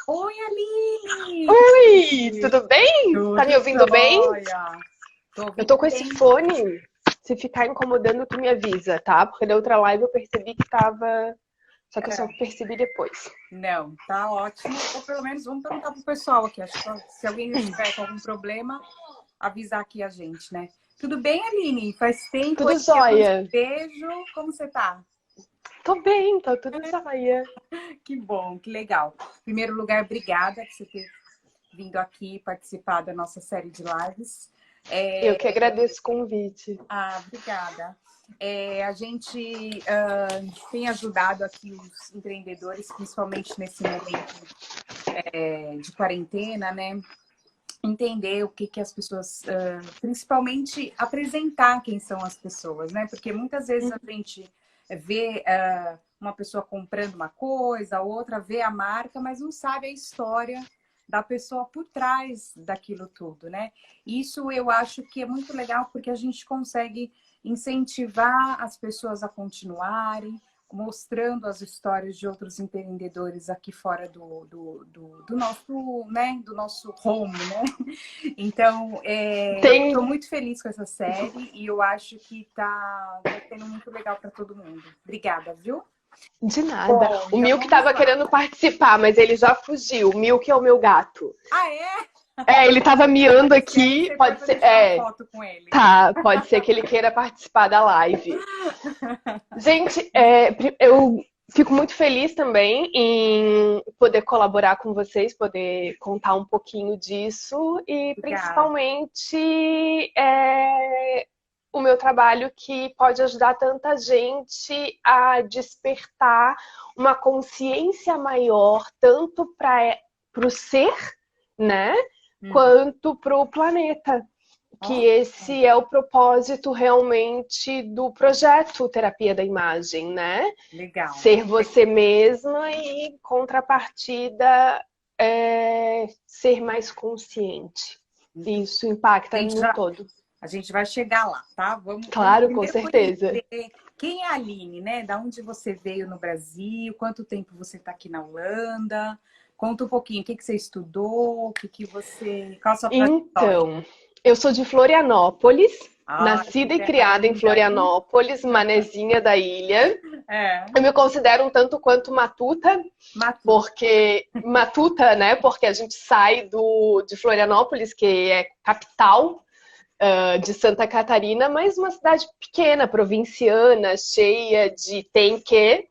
Oi, Aline! Oi, tudo bem? Tá me Tudo ouvindo bem? jóia? Tô Eu ouvindo tô com esse bem. fone. Se ficar incomodando, tu me avisa, tá? Porque da outra live eu percebi que tava. Só que eu só percebi depois. Não, tá ótimo. Ou pelo menos vamos perguntar pro pessoal aqui. Acho que se alguém estiver com algum problema, avisar aqui a gente, né? Tudo bem, Aline? Faz tempo Tudo aí que eu não te jóia. vejo. Como você tá? Tô bem, tá tudo jóia. Que bom, que legal. Em primeiro lugar, obrigada por você ter vindo aqui participar da nossa série de lives. Eu que agradeço o convite. Obrigada. A gente tem ajudado aqui os empreendedores, principalmente nesse momento de quarentena, né? Entender o que as pessoas, principalmente apresentar quem são as pessoas, né? Porque muitas vezes a gente vê uma pessoa comprando uma coisa, a outra vê a marca, mas não sabe a história da pessoa por trás daquilo tudo, né? Isso eu acho que é muito legal porque a gente consegue incentivar as pessoas a continuarem, mostrando as histórias de outros empreendedores aqui fora do nosso, né, do nosso home, né? Então, Tem. estou muito feliz com essa série e eu acho que tá sendo muito legal para todo mundo. Obrigada, viu? De nada. Bom, O então Milk vamos tava lá. querendo participar, mas ele já fugiu. O Milk é o meu gato. Ah, é? É, ele tava miando Pode ser, aí aqui. você foi Pode para ser. tirar uma É, foto com ele. tá. Pode ser que ele queira participar da live. Gente, eu fico muito feliz também em poder colaborar com vocês, poder contar um pouquinho disso e Obrigada. principalmente o meu trabalho que pode ajudar tanta gente a despertar uma consciência maior, tanto para o ser, né, Uhum. quanto para o planeta, que Ótimo. esse é o propósito realmente do projeto Terapia da Imagem, né? Legal. Ser você mesma e, em contrapartida, ser mais consciente. Muito. Isso A impacta gente no já, todo. a gente vai chegar lá, tá? Vamos Claro, com primeiro certeza. conhecer quem é a Aline, né? Da onde você veio no Brasil, quanto tempo você está aqui na Holanda. Conta um pouquinho, o que que você estudou, qual a sua trajetória? Então, eu sou de Florianópolis, Ah, nascida e terra criada em linda, hein? Florianópolis, manezinha da ilha. É, Eu me considero um tanto quanto matuta, Matu. porque matuta, né? Porque a gente sai de Florianópolis, que é capital de Santa Catarina, mas uma cidade pequena, provinciana, cheia de tem que,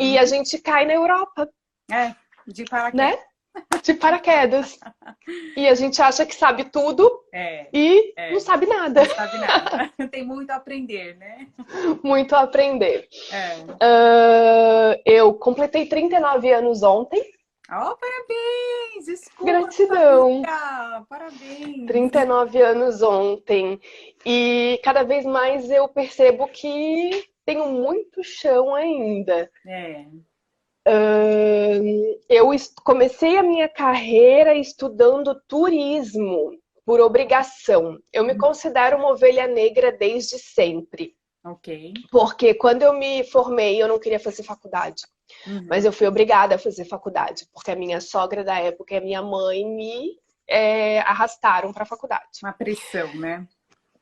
e a Uhum. gente cai na Europa, É, de né? paraquedas. De paraquedas. E a gente acha que sabe tudo É, e não é. sabe nada. Não sabe nada. Tem muito a aprender, né? Muito a aprender. É. Eu completei 39 anos ontem. Oh, parabéns! Desculpa, não Gratidão. sabia! Parabéns! 39 anos ontem. E cada vez mais eu percebo que tenho muito chão ainda. É. Eu comecei a minha carreira estudando turismo por obrigação. Eu me considero uma ovelha negra desde sempre. Ok. Porque quando eu me formei, eu não queria fazer faculdade. Mas Uhum. eu fui obrigada a fazer faculdade, porque a minha sogra da época e a minha mãe me arrastaram para a faculdade. Uma pressão, né?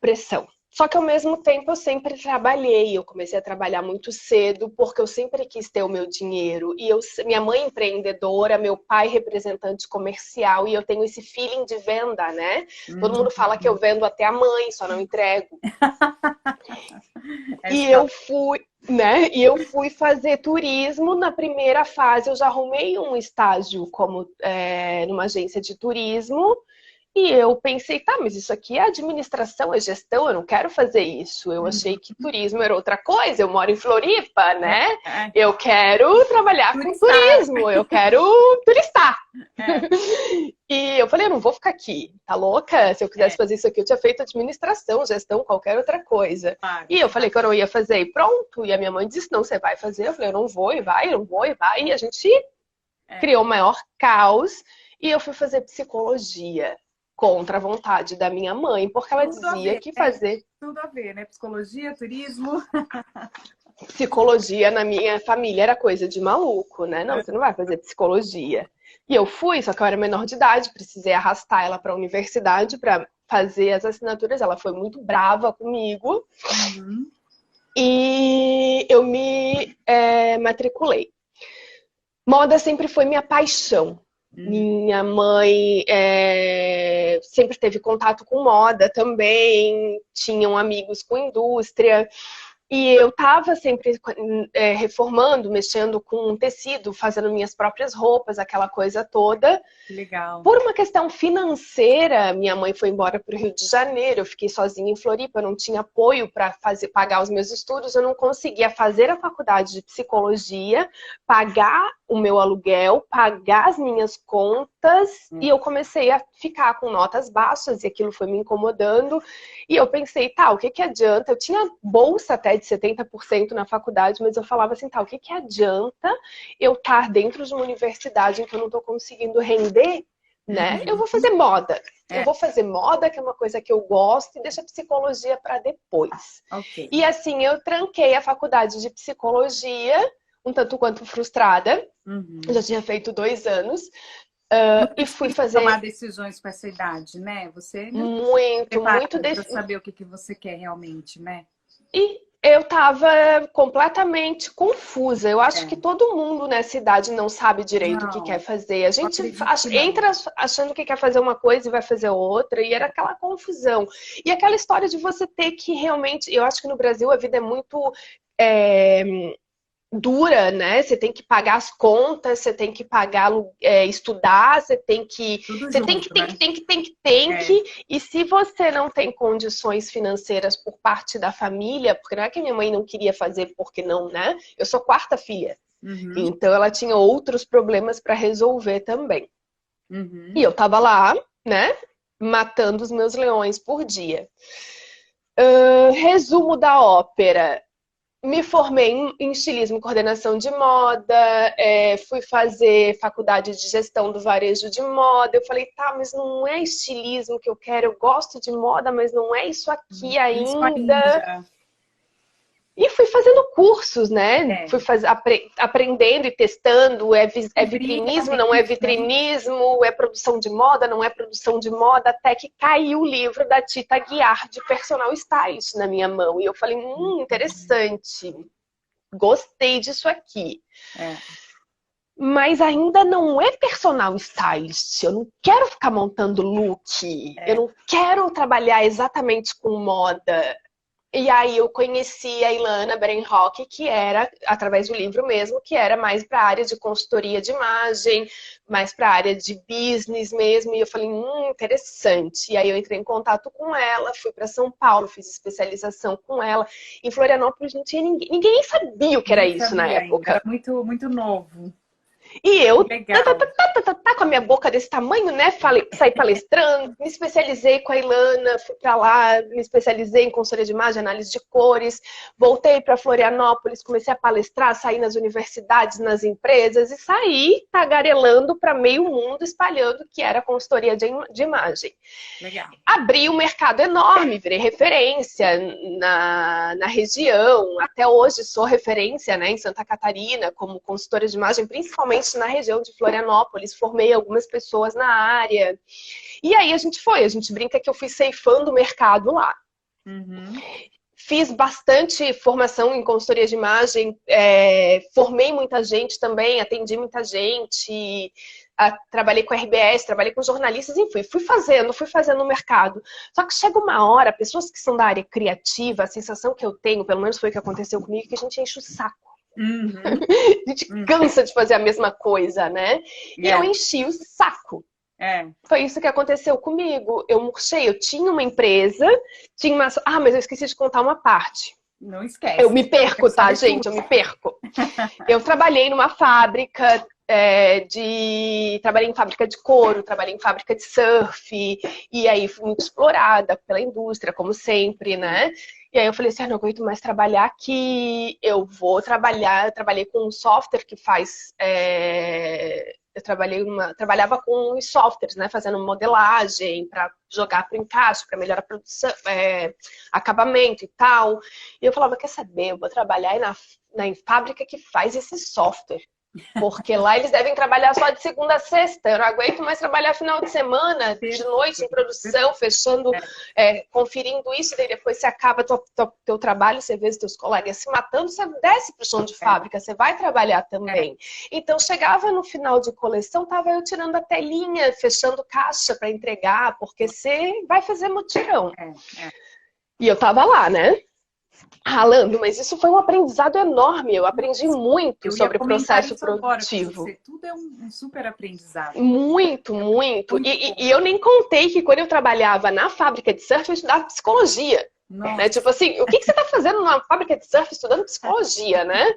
Pressão. Só que ao mesmo tempo eu sempre trabalhei, eu comecei a trabalhar muito cedo, porque eu sempre quis ter o meu dinheiro. E minha mãe empreendedora, meu pai representante comercial, e eu tenho esse feeling de venda, né? Todo mundo fala que eu Uhum. vendo até a mãe, só não entrego. É E só. eu fui, né? E eu fui fazer turismo. Na primeira fase, eu já arrumei um estágio como numa agência de turismo. E eu pensei, tá, mas isso aqui é administração, é gestão, eu não quero fazer isso. Eu achei Uhum. que turismo era outra coisa. Eu moro em Floripa, É, né? é. Eu quero trabalhar com Turistar. turismo, eu quero turistar. É, E eu falei, eu não vou ficar aqui, tá louca? Se eu quisesse é, fazer isso aqui, eu tinha feito administração, gestão, qualquer outra coisa. claro, E eu falei claro. que eu não ia fazer e pronto. E a minha mãe disse, não, você vai fazer. Eu falei, eu não vou e vai, eu não vou e vai. E a gente É. criou o maior caos e eu fui fazer psicologia contra a vontade da minha mãe, porque ela Tudo a dizia ver, que né? fazer Tudo a ver, né? Psicologia, turismo. psicologia na minha família era coisa de maluco, né? Não, você não vai fazer psicologia. E eu fui, só que eu era menor de idade, precisei arrastar ela para a universidade para fazer as assinaturas. Ela foi muito brava comigo Uhum. e eu me matriculei. Moda sempre foi minha paixão. Uhum. Minha mãe sempre teve contato com moda também, tinham amigos com indústria. E eu estava sempre reformando, mexendo com tecido, fazendo minhas próprias roupas, aquela coisa toda. Legal. Por uma questão financeira, minha mãe foi embora para o Rio de Janeiro, eu fiquei sozinha em Floripa, eu não tinha apoio para pagar os meus estudos, eu não conseguia fazer a faculdade de psicologia, pagar o meu aluguel, pagar as minhas contas, e eu comecei a ficar com notas baixas, e aquilo foi me incomodando, e eu pensei, tá, o que que adianta? Eu tinha bolsa até de 70% na faculdade, mas eu falava assim, tá, o que que adianta eu estar dentro de uma universidade em que eu não estou conseguindo render, né? Eu vou fazer moda. Eu vou fazer moda, que é uma coisa que eu gosto, e deixa a psicologia para depois. Ok. E assim, eu tranquei a faculdade de psicologia, um tanto quanto frustrada. Eu já tinha feito 2 anos. Muito E fui difícil tomar fazer decisões com essa idade, né? Você ainda não muito, está muito... preparada para saber o que que você quer realmente, né? E eu tava completamente confusa. Eu acho que todo mundo nessa idade não sabe direito o que quer Não, fazer. A eu gente acredito que não. entra achando que quer fazer uma coisa e vai fazer outra, e era aquela confusão. E aquela história de você ter que realmente. Eu acho que no Brasil a vida é muito dura, né? Você tem que pagar as contas, você tem que pagar, estudar, você tem que, Tudo você tem que, junto, tem né? que, tem que, tem que, tem É. que. E se você não tem condições financeiras por parte da família, porque não é que minha mãe não queria fazer porque não, né? Eu sou 4ª filha, Uhum, então ela tinha outros problemas para resolver também. E uhum. eu tava lá, né? Matando os meus leões por dia. Resumo da ópera. Me formei em estilismo e coordenação de moda, fui fazer faculdade de gestão do varejo de moda. Eu falei, tá, mas não é estilismo que eu quero, eu gosto de moda, mas não é isso aqui Isso ainda. ainda. E fui fazendo cursos, né? É. Fui aprendendo e testando. É Descobrir vitrinismo, não é realmente, né? vitrinismo, é produção de moda, não é produção de moda, até que caiu o livro da Tita Guiar de Personal Stylist na minha mão. E eu falei, interessante, gostei disso aqui. É. Mas ainda não é personal stylist. Eu não quero ficar montando look. Eu É. não quero trabalhar exatamente com moda. E aí eu conheci a Ilana Berenhock, que era, através do livro mesmo, que era mais para a área de consultoria de imagem, mais para a área de business mesmo. E eu falei, interessante. E aí eu entrei em contato com ela, fui para São Paulo, fiz especialização com ela. Em Florianópolis não tinha ninguém nem sabia o que era Nem isso na sabia ainda. Era época. muito, muito novo. E eu, Legal. com a minha boca desse tamanho, né? Saí palestrando, me especializei com a Ilana, fui pra lá, me especializei em consultoria de imagem, análise de cores, voltei para Florianópolis, comecei a palestrar, saí nas universidades, nas empresas e saí tagarelando para meio mundo, espalhando que era consultoria de imagem. Legal. Abri um mercado enorme, virei referência na região. Até hoje sou referência, né, em Santa Catarina como consultora de imagem, principalmente na região de Florianópolis. Formei algumas pessoas na área. E aí a gente brinca que eu fui ceifando o mercado lá. Uhum. Fiz bastante formação em consultoria de imagem, formei muita gente também, atendi muita gente, trabalhei com RBS, trabalhei com jornalistas, enfim, fui fazendo no mercado. Só que chega uma hora, pessoas que são da área criativa, a sensação que eu tenho, pelo menos foi o que aconteceu comigo, que a gente enche o saco. Uhum. A gente cansa de fazer a mesma coisa, né? E eu enchi o saco. Foi isso que aconteceu comigo. Eu murchei, eu tinha uma empresa, tinha uma... mas eu esqueci de contar uma parte. Não esquece. Eu me perco, tá, gente? Tudo. Eu me perco. Eu trabalhei numa fábrica trabalhei em fábrica de couro, trabalhei em fábrica de surf, e aí fui muito explorada pela indústria, como sempre, né? E aí eu falei assim, não aguento mais trabalhar aqui, eu vou trabalhar. Eu trabalhei com um software que faz... Eu trabalhava com os softwares, né? Fazendo modelagem para jogar para o encaixe, para melhorar a produção, acabamento e tal. E eu falava, quer saber? Eu vou trabalhar na fábrica que faz esse software. Porque lá eles devem trabalhar só de segunda a sexta. Eu não aguento mais trabalhar final de semana, de noite em produção, fechando, conferindo isso. Daí depois você acaba teu trabalho, você vê os teus colegas se matando, você desce pro chão de fábrica, você vai trabalhar também. Então chegava no final de coleção, tava eu tirando a telinha, fechando caixa para entregar, porque você vai fazer mutirão. E eu tava lá, né? Ralando, mas isso foi um aprendizado enorme. Eu aprendi muito sobre o processo produtivo. Agora, tudo é um super aprendizado. Muito, muito. E eu nem contei que quando eu trabalhava na fábrica de surf, eu estudava psicologia. Né? Tipo assim, o que você está fazendo numa fábrica de surf estudando psicologia, né?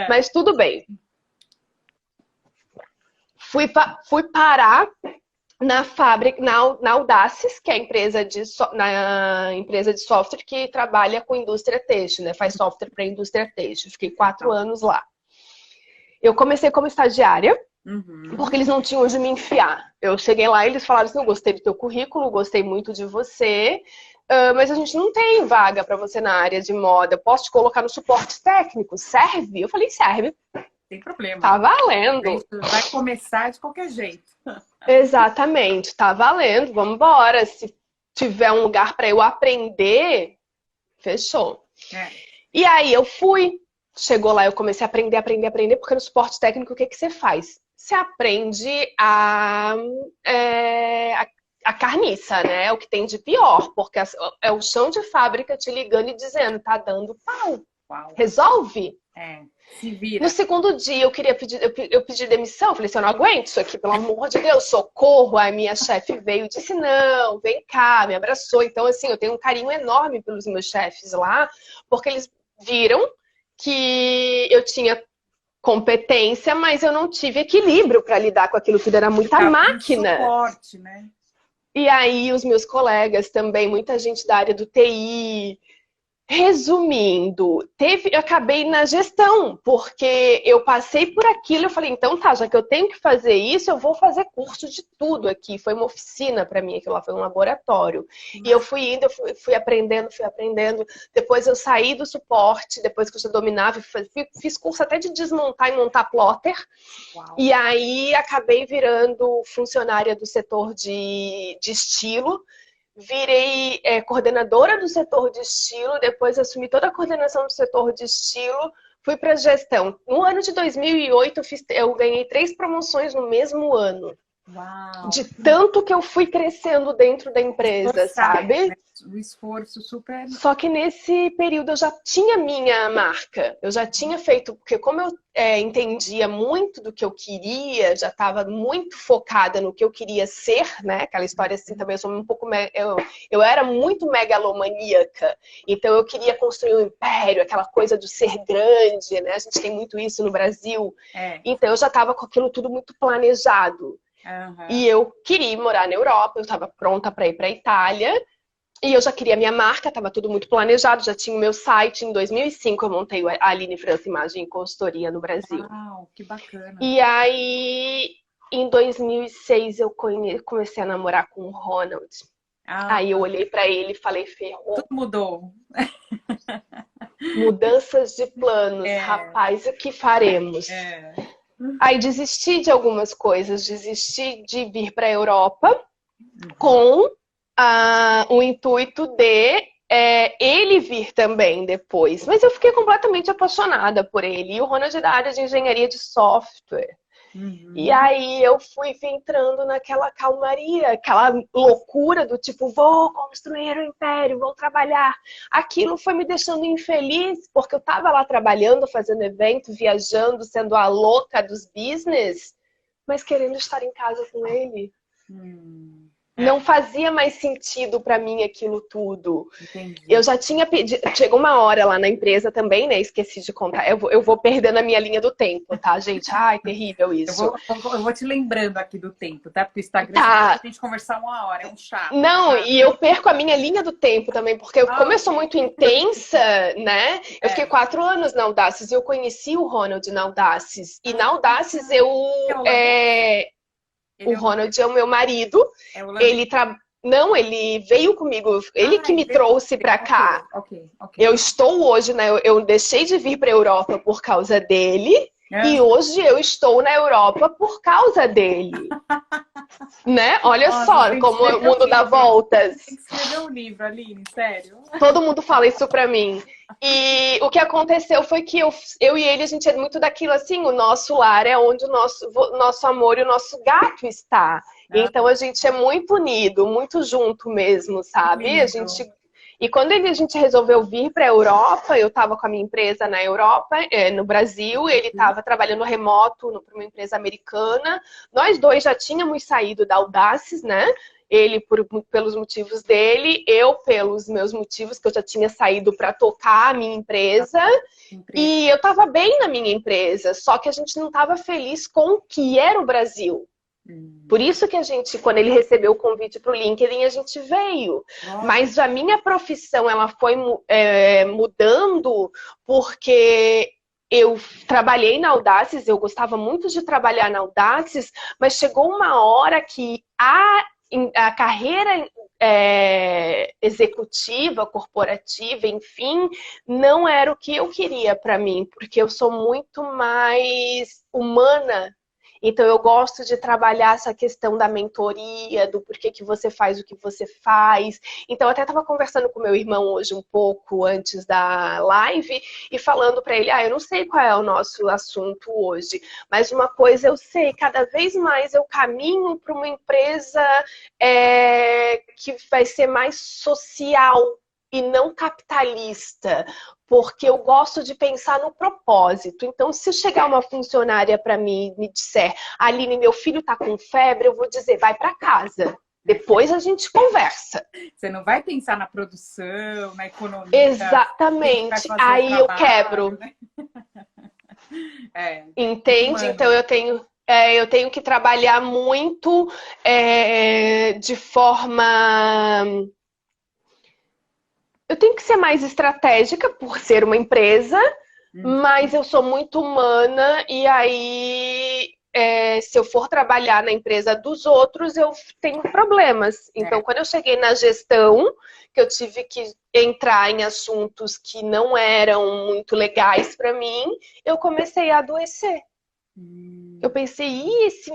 Mas tudo bem. Fui parar na fábrica, na Audaces, que é a empresa de software que trabalha com indústria têxtil, né? Faz software para a indústria têxtil. Fiquei 4 anos lá. Eu comecei como estagiária, porque eles não tinham onde me enfiar. Eu cheguei lá e eles falaram assim, eu gostei do teu currículo, gostei muito de você, mas a gente não tem vaga para você na área de moda. Posso te colocar no suporte técnico? Serve? Eu falei, serve. Tem problema. Tá valendo. Vai começar de qualquer jeito. Exatamente, tá valendo, vamos embora. Se tiver um lugar para eu aprender, fechou. E aí eu fui. Chegou lá, eu comecei a aprender, porque no suporte técnico, o que você faz? Você aprende a carniça, né? O que tem de pior, porque é o chão de fábrica te ligando e dizendo, tá dando pau. Uau. Resolve? Se vira. No segundo dia, eu pedi demissão. Falei assim, eu não aguento isso aqui, pelo amor de Deus, socorro. Aí minha chefe veio e disse, não, vem cá, me abraçou. Então, assim, eu tenho um carinho enorme pelos meus chefes lá, porque eles viram que eu tinha competência, mas eu não tive equilíbrio para lidar com aquilo tudo, era muita máquina. Suporte, né? E aí, os meus colegas também, muita gente da área do TI... Resumindo, eu acabei na gestão, porque eu passei por aquilo, eu falei, então tá, já que eu tenho que fazer isso, eu vou fazer curso de tudo aqui. Foi uma oficina para mim, aquilo lá foi um laboratório. E eu fui indo, fui aprendendo. Depois eu saí do suporte, depois que eu já dominava, fiz curso até de desmontar e montar plotter. Uau. E aí acabei virando funcionária do setor de estilo. Virei coordenadora do setor de estilo, depois assumi toda a coordenação do setor de estilo, fui para gestão. No ano de 2008, eu ganhei 3 promoções no mesmo ano. Uau. De tanto que eu fui crescendo dentro da empresa, sabe? O esforço super... Só que nesse período eu já tinha minha marca. Eu já tinha feito... Porque como eu entendia muito do que eu queria, já estava muito focada no que eu queria ser, né? Aquela história assim também, eu sou um pouco... Eu era muito megalomaníaca. Então eu queria construir um império, aquela coisa do ser grande, né? A gente tem muito isso no Brasil. Então eu já estava com aquilo tudo muito planejado. E eu queria morar na Europa, eu estava pronta para ir para a Itália. E eu já queria minha marca, estava tudo muito planejado, já tinha o meu site. Em 2005 eu montei a Aline França Imagem e Consultoria no Brasil. Uau, que bacana. E aí, em 2006, eu comecei a namorar com o Ronald. Aí eu olhei para ele e falei, ferrou. Tudo mudou. Mudanças de planos, rapaz, o que faremos? Aí desisti de algumas coisas, desisti de vir para a Europa com o intuito de ele vir também depois. Mas eu fiquei completamente apaixonada por ele. E o Ronald é da área de engenharia de software. E aí eu fui entrando naquela calmaria, aquela loucura do tipo, vou construir um império, vou trabalhar. Aquilo foi me deixando infeliz, porque eu estava lá trabalhando, fazendo evento, viajando, sendo a louca dos business, mas querendo estar em casa com ele. Não fazia mais sentido para mim aquilo tudo. Entendi. Eu já tinha pedido... Chegou uma hora lá na empresa também, né? Esqueci de contar. Eu vou perdendo a minha linha do tempo, tá, gente? Ai, terrível isso. Eu vou te lembrando aqui do tempo, tá? Porque o Instagram tá. a gente conversar 1 hora, é um chato. Não, e eu perco a minha linha do tempo também, porque como eu sou muito intensa, né? Eu fiquei 4 anos na Audaces e eu conheci o Ronald na Audaces. E na Audaces o Ronald é o meu marido. Não, ele veio comigo. Ele que me trouxe para cá. Okay. Eu estou hoje, né? Eu deixei de vir para a Europa por causa dele. E hoje eu estou na Europa por causa dele. Né? Olha Nossa, só tem que como o escrever um mundo dá livro. voltas. Tem que escrever um livro, Aline, sério. Todo mundo fala isso pra mim. E o que aconteceu foi que eu e ele, a gente é muito daquilo assim, o nosso lar é onde o nosso amor e o nosso gato está. Ah, Então a gente é muito unido, muito junto mesmo, que sabe? lindo. E quando a gente resolveu vir para a Europa, eu estava com a minha empresa na Europa, no Brasil, ele estava trabalhando remoto para uma empresa americana. Nós dois já tínhamos saído da Audaces, né? Ele pelos motivos dele, eu pelos meus motivos, que eu já tinha saído para tocar a minha empresa. E eu estava bem na minha empresa, só que a gente não estava feliz com o que era o Brasil. Por isso que a gente, quando ele recebeu o convite para o LinkedIn, a gente veio. Mas a minha profissão, ela foi mudando porque eu trabalhei na Audaces, eu gostava muito de trabalhar na Audaces, mas chegou uma hora que a carreira executiva, corporativa, enfim, não era o que eu queria para mim, porque eu sou muito mais humana. Então, eu gosto de trabalhar essa questão da mentoria, do porquê que você faz o que você faz. Então, eu até estava conversando com meu irmão hoje um pouco antes da live e falando para ele, eu não sei qual é o nosso assunto hoje, mas uma coisa eu sei, cada vez mais eu caminho para uma empresa que vai ser mais social e não capitalista, porque eu gosto de pensar no propósito. Então, se chegar uma funcionária para mim e me disser, Aline, meu filho está com febre, eu vou dizer, vai para casa. Depois a gente conversa. Você não vai pensar na produção, na economia. Exatamente. Aí eu quebro. Né? Entende? Então eu tenho que trabalhar muito de forma... Eu tenho que ser mais estratégica por ser uma empresa, mas eu sou muito humana e aí se eu for trabalhar na empresa dos outros, eu tenho problemas. Então, quando eu cheguei na gestão, que eu tive que entrar em assuntos que não eram muito legais para mim, eu comecei a adoecer. Eu pensei,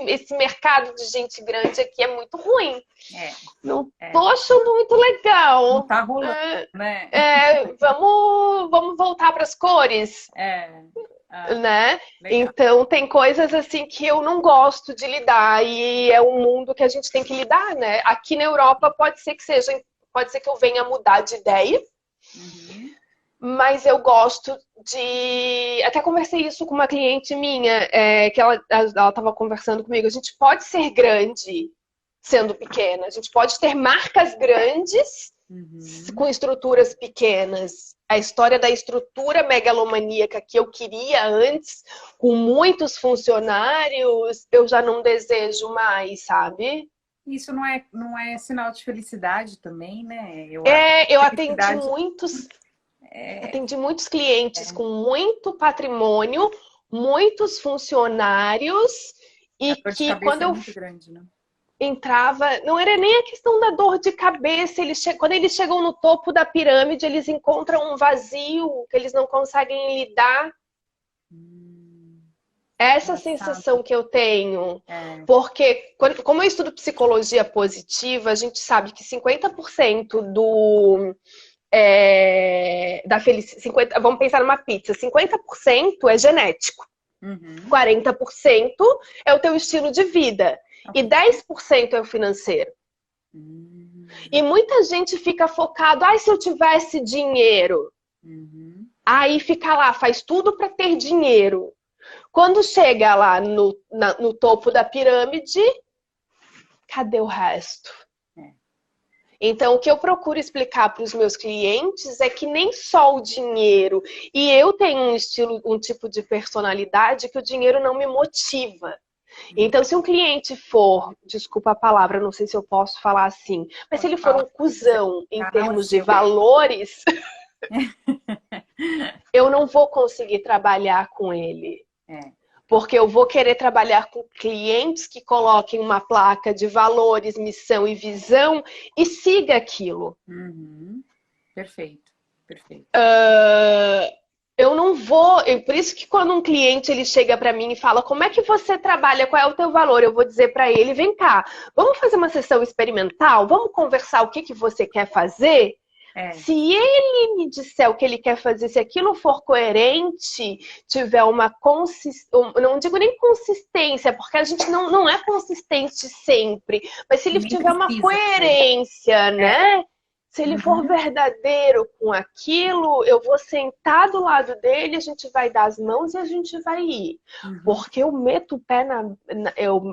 esse mercado de gente grande aqui é muito ruim. Não tô achando muito legal. Não tá rolando, né? Vamos voltar para as cores. Né? Então tem coisas assim que eu não gosto de lidar e é um mundo que a gente tem que lidar, né? Aqui na Europa pode ser que eu venha mudar de ideia. Mas eu gosto de... Até conversei isso com uma cliente minha, que ela estava conversando comigo. A gente pode ser grande sendo pequena. A gente pode ter marcas grandes com estruturas pequenas. A história da estrutura megalomaníaca que eu queria antes, com muitos funcionários, eu já não desejo mais, sabe? Isso não é sinal de felicidade também, né? Eu atendi muitos clientes com muito patrimônio, muitos funcionários e que quando eu muito grande, né? entrava, não era nem a questão da dor de cabeça, quando eles chegam no topo da pirâmide, eles encontram um vazio que eles não conseguem lidar. Essa sensação que eu tenho, porque como eu estudo psicologia positiva, a gente sabe que 50% da felicidade, vamos pensar numa pizza, 50% é genético, 40% é o teu estilo de vida e 10% é o financeiro. E muita gente fica focado, se eu tivesse dinheiro, aí fica lá, faz tudo para ter dinheiro. Quando chega lá no topo da pirâmide, cadê o resto? Então, o que eu procuro explicar para os meus clientes é que nem só o dinheiro. E eu tenho um tipo de personalidade que o dinheiro não me motiva. Então, se um cliente for, desculpa a palavra, não sei se eu posso falar assim, mas se ele for um cuzão em termos de valores, eu não vou conseguir trabalhar com ele. Porque eu vou querer trabalhar com clientes que coloquem uma placa de valores, missão e visão e siga aquilo. Perfeito, perfeito. Eu não vou, por isso que quando um cliente ele chega para mim e fala como é que você trabalha, qual é o teu valor, eu vou dizer para ele, vem cá, vamos fazer uma sessão experimental, vamos conversar o que que você quer fazer? É, Se ele me disser o que ele quer fazer, se aquilo for coerente, tiver uma consistência, não digo nem consistência, porque a gente não é consistente sempre, mas se ele nem tiver uma precisa ser. coerência, É. né? Se ele for Uhum, verdadeiro com aquilo, eu vou sentar do lado dele, a gente vai dar as mãos e a gente vai ir. uhum. Porque eu meto o pé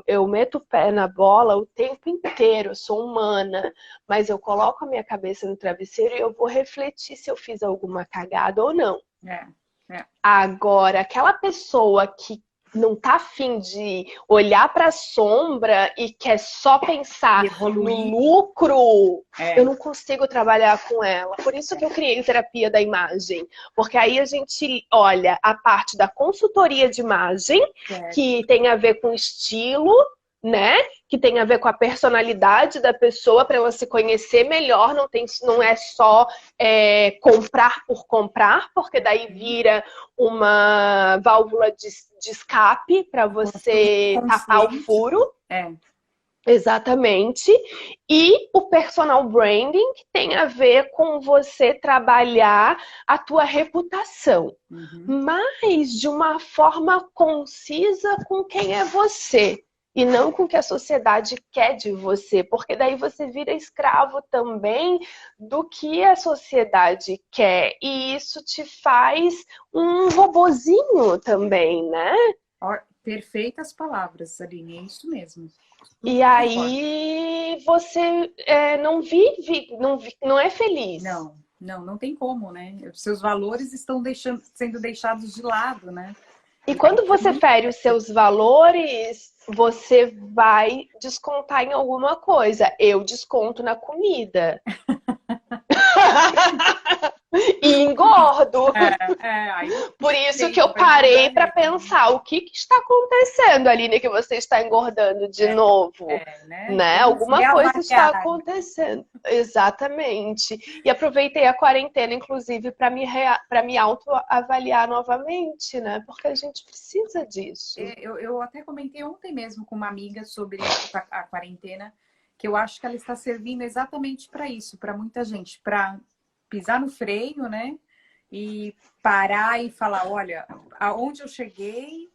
eu meto o pé na bola o tempo inteiro, eu sou humana, mas eu coloco a minha cabeça no travesseiro e eu vou refletir se eu fiz alguma cagada ou não. É, é. Agora, aquela pessoa que não tá afim de olhar para a sombra e quer só E pensar no evoluir. lucro, eu É, não consigo trabalhar com ela. Por isso que eu criei terapia da imagem. Porque aí a gente olha a parte da consultoria de imagem, certo. que tem a ver com estilo, né? Que tem a ver com a personalidade da pessoa para ela se conhecer melhor. Não é só comprar por comprar, porque daí vira uma válvula de escape para Construir você tapar o consciente. furo. É. Exatamente. E o personal branding, que tem a ver com você trabalhar a tua reputação, Uhum. mas de uma forma concisa com quem é você. E não com o que a sociedade quer de você, porque daí você vira escravo também do que a sociedade quer. E isso te faz um robozinho também, né? Perfeitas palavras, Aline, é isso mesmo. E Super concordo. aí você não vive, não é feliz. Não tem como, né? Os seus valores estão sendo deixados de lado, né? E E aí quando é você muito fere os seus valores, você vai descontar em alguma coisa. Eu desconto na comida. E engordo. aí não Por tem isso que jeito, eu vai engordar parei para mesmo. pensar o que está acontecendo, Aline, que você está engordando de novo, Né? né? Vamos Alguma coisa está reavaliar. acontecendo. Exatamente. E aproveitei a quarentena, inclusive, para me autoavaliar novamente, né? Porque a gente precisa disso. Eu até comentei ontem mesmo com uma amiga sobre a quarentena, que eu acho que ela está servindo exatamente para isso, para muita gente, para pisar no freio, né? E parar e falar, olha, aonde eu cheguei,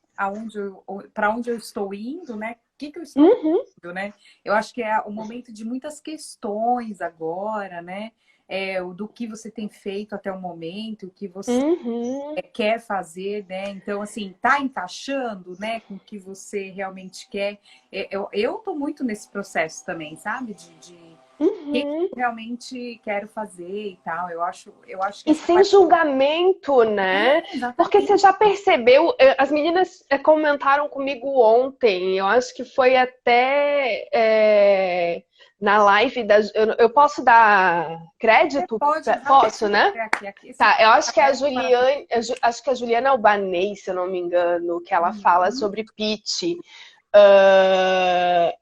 para onde eu estou indo, né? O que eu estou Uhum, fazendo, né? Eu acho que é o momento de muitas questões agora, né? Do que você tem feito até o momento, o que você uhum. quer fazer, né? Então, assim, tá encaixando, né, com o que você realmente quer. Eu tô muito nesse processo também, sabe? De o que Uhum. eu realmente quero fazer e tal. Eu acho que E essa sem parte julgamento, né? Porque você exatamente. já percebeu, as meninas comentaram comigo ontem, eu acho que foi até na live da. Eu posso dar Você crédito? pode, Posso, deixa eu né? ver aqui. Esse Tá, eu acho que é a aberto para todo Juliane, acho que é a Juliana Albanês, se eu não me engano, que ela fala mundo. sobre pitch. Ah,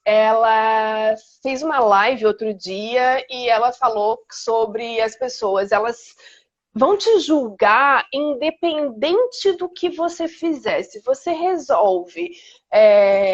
ela fez uma live outro dia e ela falou sobre as pessoas. Elas vão te julgar independente do que você fizer. Se você resolve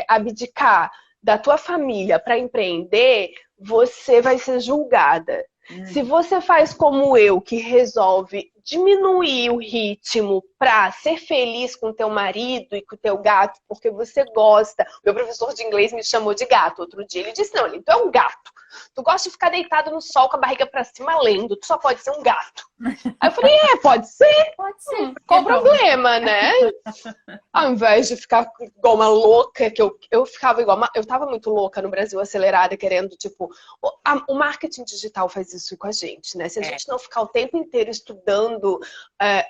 abdicar da tua família para empreender, você vai ser julgada. Se Uhum. você faz como eu, que resolve diminuir o ritmo para ser feliz com teu marido e com teu gato, porque você gosta. O meu professor de inglês me chamou de gato. Outro dia ele disse, não, tu é um gato. Tu gosta de ficar deitado no sol com a barriga para cima lendo. Tu só pode ser um gato. Aí eu falei, pode ser. Pode ser, por que Qual o não, né? problema, né? Ao invés de ficar igual uma louca, que eu ficava igual uma, eu tava muito louca no Brasil, acelerada, querendo, tipo, o marketing digital faz isso com a gente, né? Se a É, gente não ficar o tempo inteiro estudando,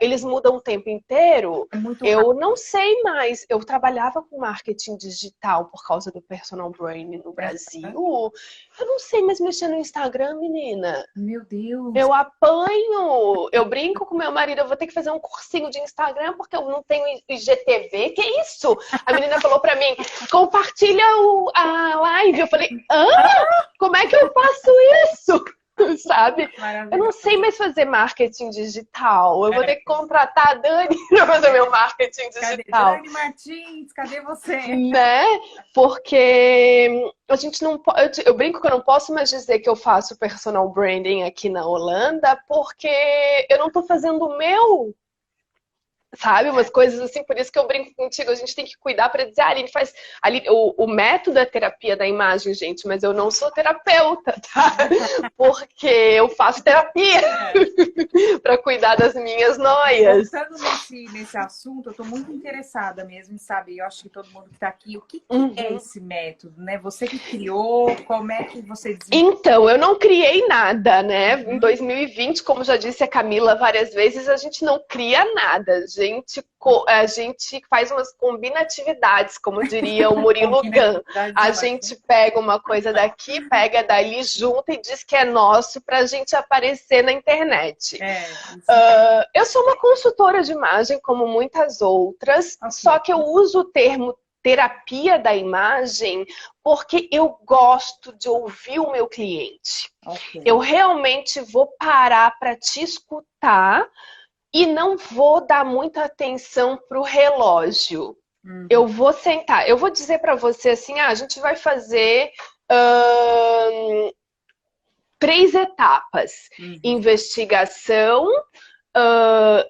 eles mudam o tempo inteiro, é muito rápido. eu não sei mais. Eu trabalhava com marketing digital por causa do personal branding no Brasil. Eu não sei mais mexer no Instagram, menina. Meu Deus. Eu apanho, eu brinco com meu marido, eu vou ter que fazer um cursinho de Instagram porque eu não tenho IGTV. Que isso? A menina falou pra mim, compartilha a live. Eu falei, hã? Como é que eu faço isso? sabe? Eu não sei mais fazer marketing digital. Eu vou ter que contratar a Dani para fazer meu marketing digital. Dani Martins, cadê você? Né? Porque a gente não pode. Eu brinco que eu não posso mais dizer que eu faço personal branding aqui na Holanda, porque eu não tô fazendo o meu. Sabe? Umas coisas assim, por isso que eu brinco contigo, a gente tem que cuidar para dizer, Aline faz. O método é terapia da imagem, gente, mas eu não sou terapeuta, tá? Porque eu faço terapia para cuidar das minhas noias. Voltando nesse assunto, eu estou muito interessada mesmo em saber, eu acho que todo mundo que está aqui, o que é esse método, né? Você que criou, como é que você desenvolveu? Então, eu não criei nada, né? Em 2020, como já disse a Camila várias vezes, a gente não cria nada, a gente faz umas combinatividades, como diria o Murilo Gun. A gente pega uma coisa daqui, pega dali, junta e diz que é nosso pra gente aparecer na internet. Eu sou uma consultora de imagem, como muitas outras, só que eu uso o termo terapia da imagem porque eu gosto de ouvir o meu cliente. Eu realmente vou parar para te escutar e não vou dar muita atenção para o relógio. Eu vou sentar, eu vou dizer para você assim, a gente vai fazer 3 etapas. Investigação,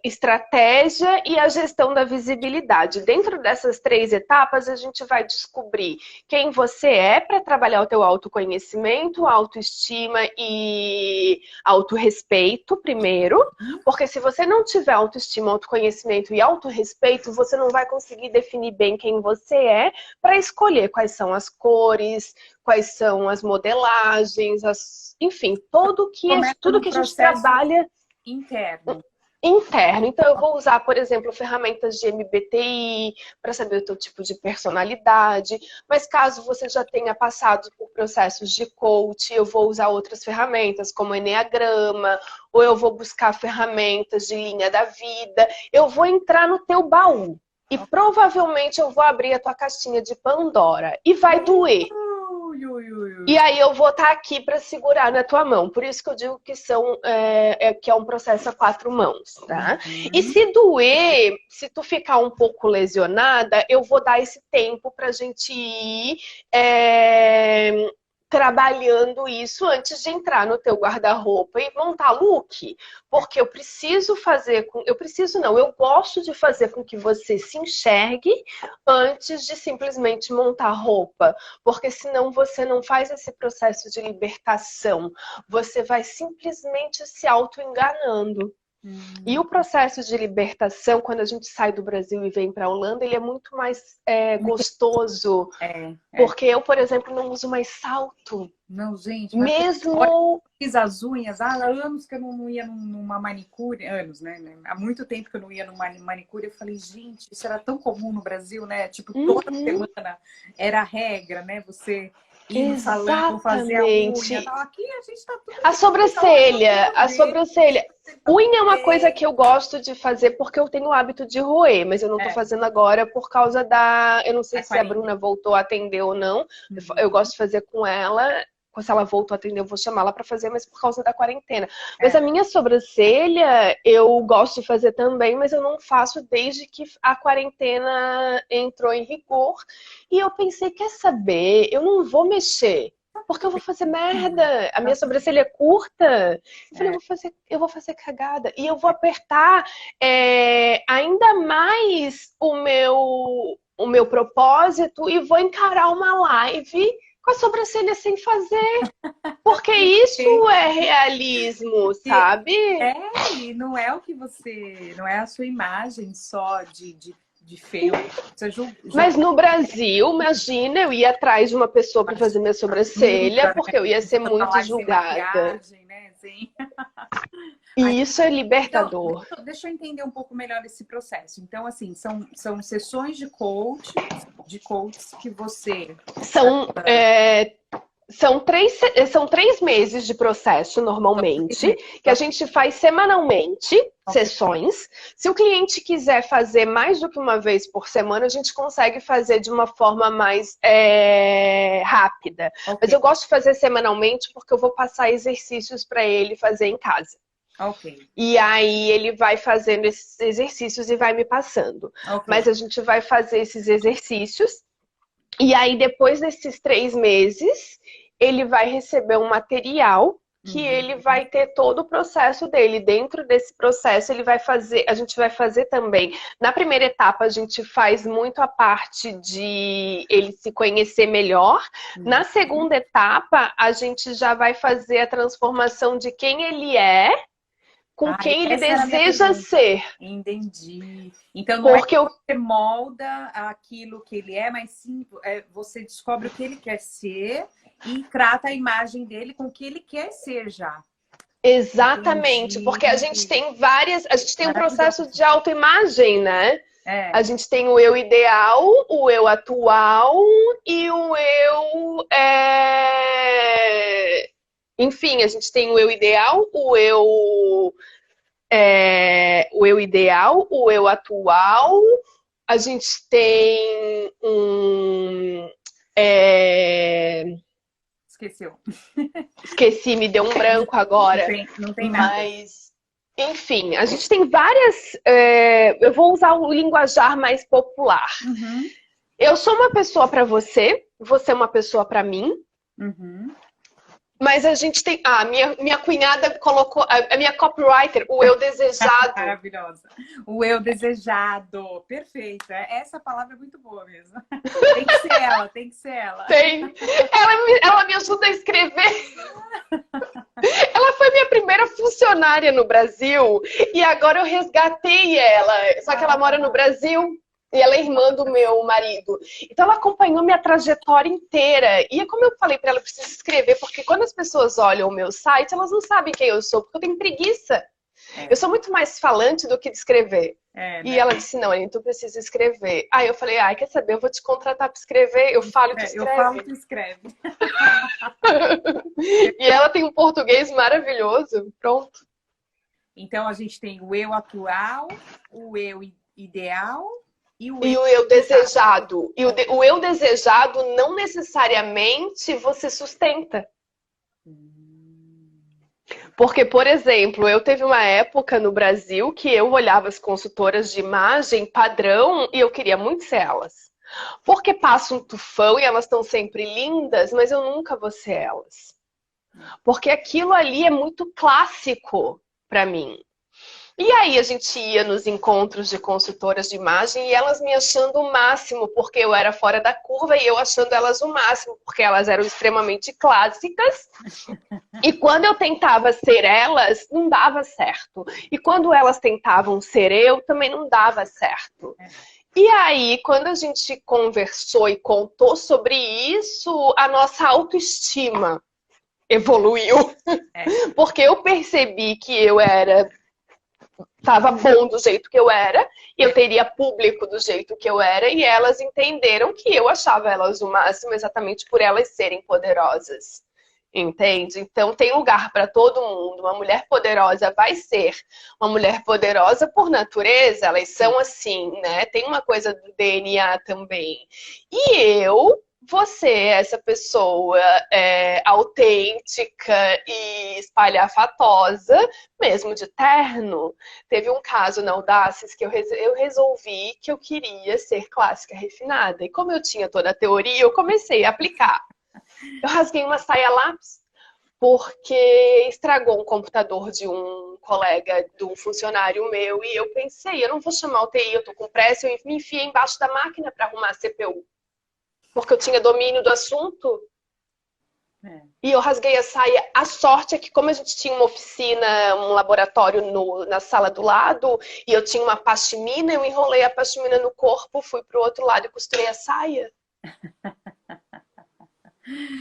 estratégia e a gestão da visibilidade. Dentro dessas 3 etapas, a gente vai descobrir quem você é para trabalhar o teu autoconhecimento, autoestima e autorrespeito primeiro, porque se você não tiver autoestima, autoconhecimento e autorrespeito, você não vai conseguir definir bem quem você é para escolher quais são as cores, quais são as modelagens, enfim, tudo que a gente trabalha interno. Então, eu vou usar, por exemplo, ferramentas de MBTI para saber o teu tipo de personalidade. Mas caso você já tenha passado por processos de coach, eu vou usar outras ferramentas, como Eneagrama, ou eu vou buscar ferramentas de linha da vida. Eu vou entrar no teu baú e provavelmente eu vou abrir a tua caixinha de Pandora e vai doer. E aí eu vou estar aqui para segurar na tua mão. Por isso que eu digo que que é um processo a 4 mãos, tá? E se doer, se tu ficar um pouco lesionada, eu vou dar esse tempo pra gente ir trabalhando isso antes de entrar no teu guarda-roupa e montar look. Porque eu preciso fazer eu gosto de fazer com que você se enxergue antes de simplesmente montar roupa. Porque senão você não faz esse processo de libertação. Você vai simplesmente se auto-enganando. E o processo de libertação, quando a gente sai do Brasil e vem para a Holanda, ele é muito mais gostoso. Porque eu, por exemplo, não uso mais salto. Não, gente. Mesmo... Fiz as unhas. Há anos que eu não ia numa manicure. Anos, né? Há muito tempo que eu não ia numa manicure. Eu falei, gente, isso era tão comum no Brasil, né? Tipo, toda semana era a regra, né? Você... ir no salão, fazer a unha, tal. Aqui a gente tá tudo... A sobrancelha. Unha é uma coisa que eu gosto de fazer porque eu tenho o hábito de roer, mas eu não tô fazendo agora por causa da... Eu não sei se a Bruna voltou a atender ou não. Eu gosto de fazer com ela. Se ela voltou a atender, eu vou chamá-la para fazer, mas por causa da quarentena. Mas a minha sobrancelha, eu gosto de fazer também, mas eu não faço desde que a quarentena entrou em rigor. E eu pensei, quer saber? Eu não vou mexer, porque eu vou fazer merda. A minha sobrancelha é curta. Eu falei, eu vou fazer cagada. E eu vou apertar ainda mais o meu propósito e vou encarar uma live com a sobrancelha sem fazer. Porque isso é realismo, sabe? E não é o que você... Não é a sua imagem só de feio. Mas no Brasil, imagina, eu ia atrás de uma pessoa para fazer minha sobrancelha, porque eu ia ser muito julgada. E isso é libertador. Então, deixa eu entender um pouco melhor esse processo. Então, assim, são sessões de coach que você... São São 3 meses de processo, normalmente, que a gente faz semanalmente, sessões. Se o cliente quiser fazer mais do que uma vez por semana, a gente consegue fazer de uma forma mais rápida. Mas eu gosto de fazer semanalmente porque eu vou passar exercícios para ele fazer em casa. E aí ele vai fazendo esses exercícios e vai me passando. Mas a gente vai fazer esses exercícios. E aí, depois desses 3 meses, ele vai receber um material que ele vai ter todo o processo dele. Dentro desse processo, a gente vai fazer também. Na primeira etapa, a gente faz muito a parte de ele se conhecer melhor. Na segunda etapa, a gente já vai fazer a transformação de quem ele é com quem ele deseja ser. Entendi. Então não porque é que você molda aquilo que ele é, mas sim você descobre o que ele quer ser e trata a imagem dele com o que ele quer ser já. Exatamente, porque a gente tem um processo de autoimagem, né? A gente tem o eu ideal, o eu atual e o eu... Enfim, a gente tem o eu ideal, o eu ideal, o eu atual, a gente tem Esqueceu. Esqueci, me deu um branco agora. Não tem nada. Mas, enfim, a gente tem várias... eu vou usar o linguajar mais popular. Eu sou uma pessoa para você, você é uma pessoa para mim. Mas a gente tem... minha cunhada colocou... A minha copywriter, o eu desejado. Maravilhosa. O eu desejado. Perfeito. Essa palavra é muito boa mesmo. Tem que ser ela, tem que ser ela. Ela me ajuda a escrever. Ela foi minha primeira funcionária no Brasil. E agora eu resgatei ela. Só que ela mora no Brasil. E ela é irmã do meu marido. Então, ela acompanhou minha trajetória inteira. E é como eu falei para ela, eu preciso escrever, porque quando as pessoas olham o meu site, elas não sabem quem eu sou, porque eu tenho preguiça. Eu sou muito mais falante do que de escrever. E ela disse, não, Aline, tu precisa escrever. Aí eu falei, quer saber, eu vou te contratar para escrever. Eu falo e tu escreve. Eu falo e tu escreve. E ela tem um português maravilhoso. Pronto. Então, a gente tem o eu atual, o eu ideal... E o eu desejado. E o eu desejado não necessariamente você sustenta. Porque, por exemplo, eu teve uma época no Brasil que eu olhava as consultoras de imagem padrão e eu queria muito ser elas. Porque passa um tufão e elas estão sempre lindas, mas eu nunca vou ser elas. Porque aquilo ali é muito clássico para mim. E aí a gente ia nos encontros de consultoras de imagem e elas me achando o máximo, porque eu era fora da curva e eu achando elas o máximo, porque elas eram extremamente clássicas. E quando eu tentava ser elas, não dava certo. E quando elas tentavam ser eu, também não dava certo. E aí, quando a gente conversou e contou sobre isso, a nossa autoestima evoluiu. Porque eu percebi que eu estava bom do jeito que eu era, e eu teria público do jeito que eu era, e elas entenderam que eu achava elas o máximo exatamente por elas serem poderosas. Entende? Então tem lugar para todo mundo. Uma mulher poderosa vai ser uma mulher poderosa por natureza, elas são assim, né? Tem uma coisa do DNA também. E você é essa pessoa autêntica e espalhafatosa, mesmo de terno. Teve um caso na Audaces que eu resolvi que eu queria ser clássica refinada. E como eu tinha toda a teoria, eu comecei a aplicar. Eu rasguei uma saia lápis porque estragou um computador de um colega, de um funcionário meu. E eu pensei, eu não vou chamar o TI, eu tô com pressa, eu me enfiei embaixo da máquina para arrumar a CPU. Porque eu tinha domínio do assunto. E eu rasguei a saia. A sorte é que como a gente tinha uma oficina, um laboratório na sala do lado, e eu tinha uma pashmina, eu enrolei a pashmina no corpo, fui pro outro lado e costurei a saia.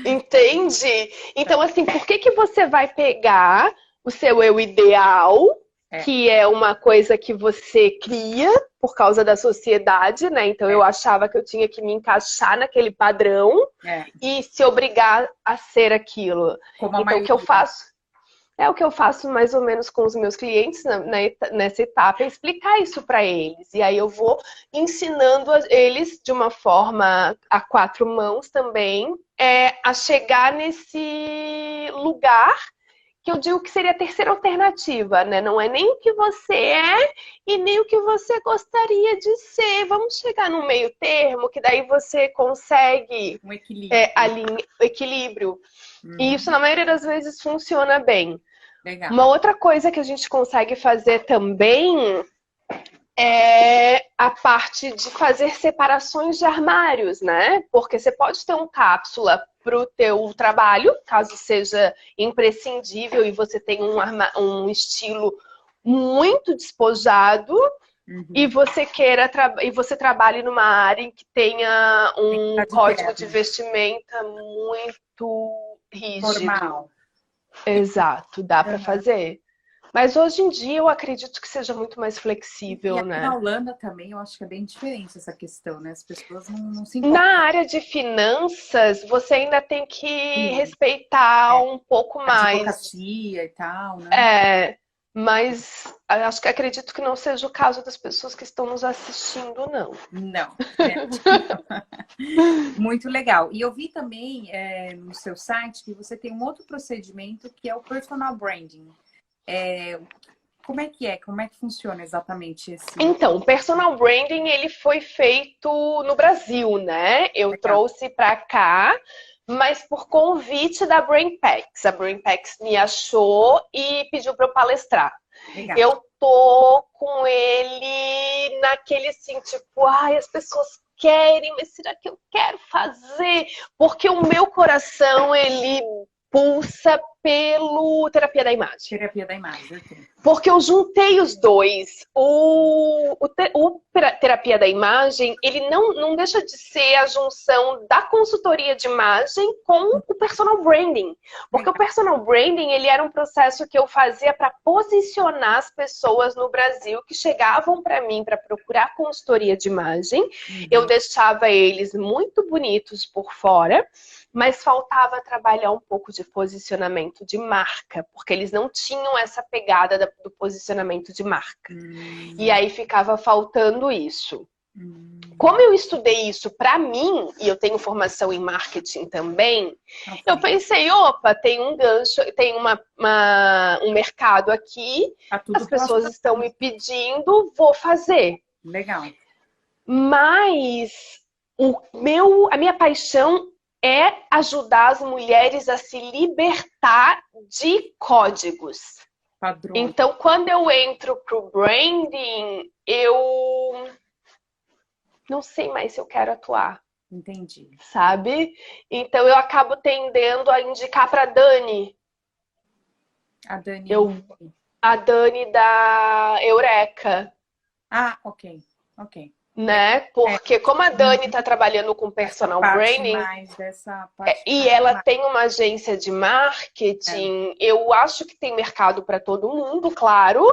Entende? Então, assim, por que você vai pegar o seu eu ideal que é uma coisa que você cria por causa da sociedade, né? Então eu achava que eu tinha que me encaixar naquele padrão e se obrigar a ser aquilo. Como a Então o que eu faço é o que eu faço mais ou menos com os meus clientes nessa etapa, é explicar isso para eles. E aí eu vou ensinando eles de uma forma a quatro mãos também, a chegar nesse lugar que eu digo que seria a terceira alternativa, né? Não é nem o que você é e nem o que você gostaria de ser. Vamos chegar no meio termo, que daí você consegue um equilíbrio. Equilíbrio. E isso, na maioria das vezes, funciona bem. Legal. Uma outra coisa que a gente consegue fazer também é a parte de fazer separações de armários, né? Porque você pode ter um cápsula para o teu trabalho, caso seja imprescindível e você tem um estilo muito despojado e você e você trabalhe numa área em que tenha um código de vestimenta muito rígido. Formal. Exato, dá para fazer. Mas hoje em dia eu acredito que seja muito mais flexível, e né? Na Holanda também eu acho que é bem diferente essa questão, né? As pessoas não se importam. Na área de finanças, você ainda tem que respeitar um pouco mais. Advocacia e tal, né? Mas acredito que não seja o caso das pessoas que estão nos assistindo, não. Não. Muito legal. E eu vi também no seu site que você tem um outro procedimento que é o personal branding. Como é que é? Como é que funciona exatamente esse? Então, o personal branding ele foi feito no Brasil, né? Eu trouxe para cá, mas por convite da Brainpacks. A Brainpacks me achou e pediu para eu palestrar. Legal. Eu tô com ele naquele assim, tipo, ai, as pessoas querem, mas será que eu quero fazer? Porque o meu coração, ele pulsa pelo terapia da imagem. Terapia da imagem, Porque eu juntei os dois. O terapia da imagem, ele não deixa de ser a junção da consultoria de imagem com o personal branding. Porque o personal branding, ele era um processo que eu fazia para posicionar as pessoas no Brasil que chegavam para mim para procurar consultoria de imagem. Eu deixava eles muito bonitos por fora, mas faltava trabalhar um pouco de posicionamento de marca, porque eles não tinham essa pegada do posicionamento de marca. E aí ficava faltando isso. Como eu estudei isso para mim, e eu tenho formação em marketing também, eu pensei, opa, tem um gancho, tem um mercado aqui, as pessoas estão me pedindo, vou fazer. Legal. Mas a minha paixão é ajudar as mulheres a se libertar de códigos. Padrão. Então, quando eu entro pro branding, eu não sei mais se eu quero atuar. Entendi. Sabe? Então, eu acabo tendendo a indicar para Dani. A Dani. A Dani da Eureka. Ah, ok. Né? Porque como a Dani está trabalhando com personal branding e ela tem uma agência de marketing, eu acho que tem mercado para todo mundo, claro,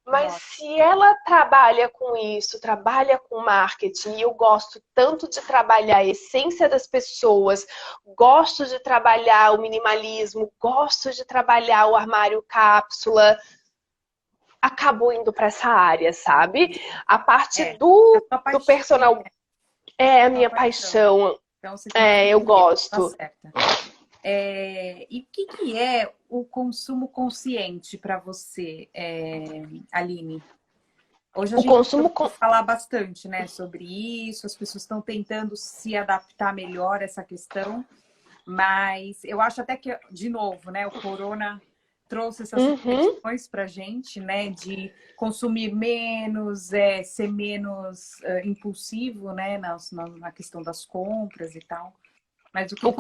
mas se ela trabalha com isso, trabalha com marketing, e eu gosto tanto de trabalhar a essência das pessoas, gosto de trabalhar o minimalismo, gosto de trabalhar o armário cápsula, acabou indo para essa área, sabe? A parte do personal é a minha paixão. Então, você eu gosto. Tá certa. E o que é o consumo consciente para você, Aline? Hoje a gente vai falar bastante, né, sobre isso, as pessoas estão tentando se adaptar melhor a essa questão, mas eu acho até que, de novo, né, o corona trouxe essas reflexões para a gente, né? De consumir menos, ser menos impulsivo, né? Na questão das compras e tal. Mas o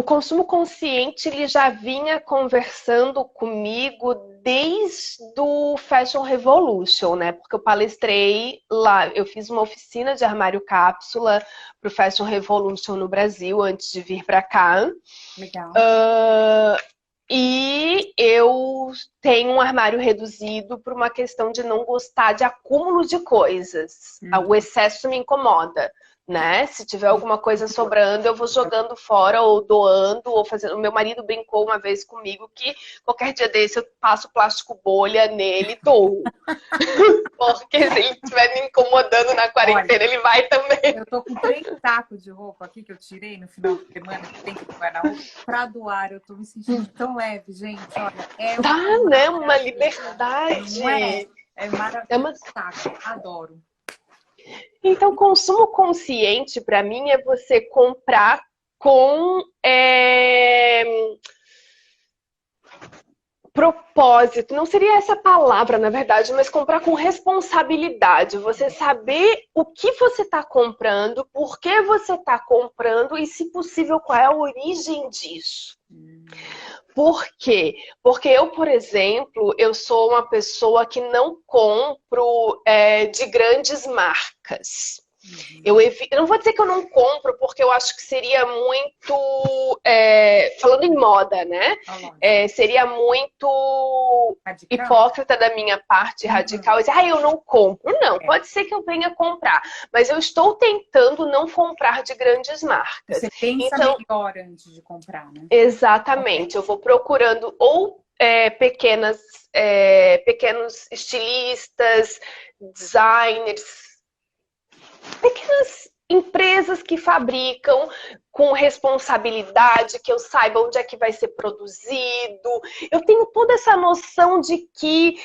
consumo consciente, ele já vinha conversando comigo desde o Fashion Revolution, né? Porque eu palestrei lá, eu fiz uma oficina de armário cápsula para o Fashion Revolution no Brasil antes de vir para cá. Legal. E eu tenho um armário reduzido por uma questão de não gostar de acúmulo de coisas. O excesso me incomoda, né? Se tiver alguma coisa sobrando, eu vou jogando fora ou doando ou fazendo. Meu marido brincou uma vez comigo que qualquer dia desse eu passo plástico bolha nele e dou. Porque se ele estiver me incomodando na quarentena, olha, ele vai também. Eu tô com 3 sacos de roupa aqui que eu tirei no final de semana, que tem que guardar roupa pra doar. Eu tô me sentindo tão leve, gente. Olha, né? Uma liberdade. Não é? É maravilhoso. Adoro. Então, consumo consciente, para mim, é você comprar com propósito. Não seria essa palavra, na verdade, mas comprar com responsabilidade. Você saber o que você está comprando, por que você está comprando e, se possível, qual é a origem disso. Por quê? Porque eu, por exemplo, eu sou uma pessoa que não compro de grandes marcas. Eu não vou dizer que eu não compro, porque eu acho que seria muito... falando em moda, né? Seria muito radical, hipócrita da minha parte, radical, dizer, eu não compro. Não, pode ser que eu venha comprar. Mas eu estou tentando não comprar de grandes marcas. Você pensa melhor antes de comprar, né? Exatamente. Eu vou procurando ou pequenos estilistas, designers, pequenas empresas que fabricam com responsabilidade, que eu saiba onde é que vai ser produzido. Eu tenho toda essa noção de que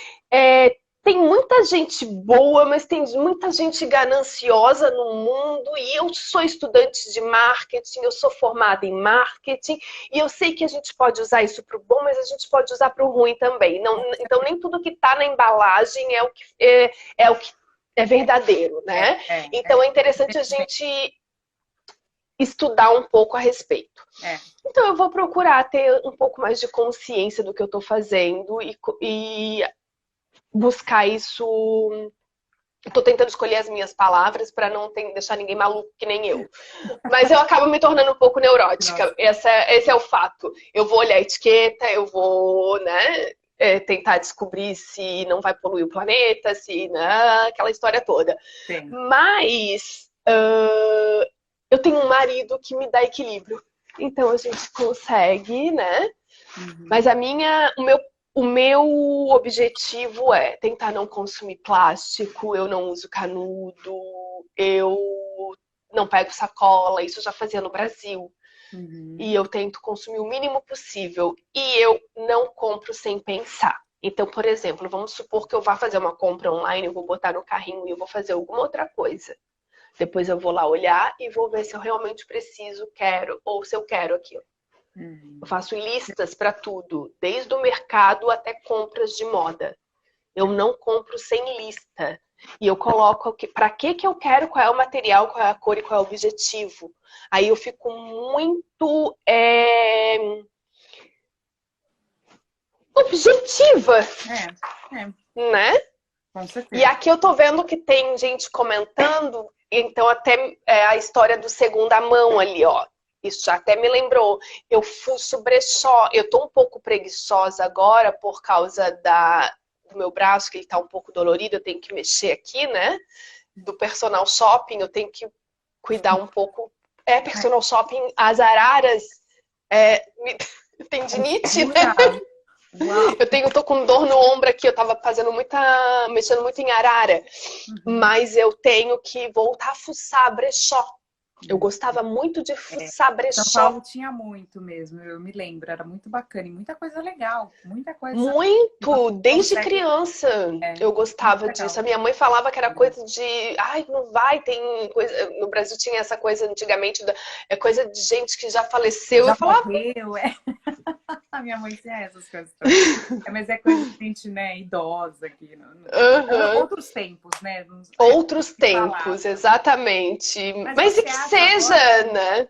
tem muita gente boa, mas tem muita gente gananciosa no mundo, e eu sou estudante de marketing, eu sou formada em marketing, e eu sei que a gente pode usar isso para o bom, mas a gente pode usar para o ruim também. Então, nem tudo que está na embalagem é o que é verdadeiro, né? Então é interessante a gente estudar um pouco a respeito. Então eu vou procurar ter um pouco mais de consciência do que eu estou fazendo e buscar isso. Estou tentando escolher as minhas palavras para não deixar ninguém maluco que nem eu. Mas eu acabo me tornando um pouco neurótica. Esse é o fato. Eu vou olhar a etiqueta, eu vou, né? Tentar descobrir se não vai poluir o planeta, se aquela história toda. Sim. Mas eu tenho um marido que me dá equilíbrio. Então a gente consegue, né? Mas o meu objetivo é tentar não consumir plástico, eu não uso canudo, eu não pego sacola, isso eu já fazia no Brasil. E eu tento consumir o mínimo possível. E eu não compro sem pensar. Então, por exemplo, vamos supor que eu vá fazer uma compra online, eu vou botar no carrinho e eu vou fazer alguma outra coisa. Depois eu vou lá olhar e vou ver se eu realmente preciso, quero, ou se eu quero aquilo. Eu faço listas para tudo, desde o mercado até compras de moda. Eu não compro sem lista. E eu coloco para que eu quero, qual é o material, qual é a cor e qual é o objetivo. Aí eu fico muito objetiva. Né? Com certeza. E aqui eu tô vendo que tem gente comentando, então até a história do segunda mão ali, ó. Isso já até me lembrou. Eu fuço brechó. Eu tô um pouco preguiçosa agora por causa do meu braço, que ele tá um pouco dolorido, eu tenho que mexer aqui, né? Do personal shopping, eu tenho que cuidar um pouco. Personal shopping, as araras, tendinite, né? Eu tô com dor no ombro aqui, eu tava mexendo muito em arara. Mas eu tenho que voltar a fuçar brechó. Eu gostava muito de fuçar brechó. São Paulo tinha muito mesmo, eu me lembro, era muito bacana e muita coisa legal, muita coisa... Muito! Desde criança eu gostava disso. A minha mãe falava que era coisa de... não vai, tem coisa... No Brasil tinha essa coisa antigamente, coisa de gente que já faleceu. Eu falava... A minha mãe tinha essas coisas também. Mas é coisa de gente, né, idosa aqui. Outros tempos, né? Outros tempos, exatamente. Mas que seja, agora, né?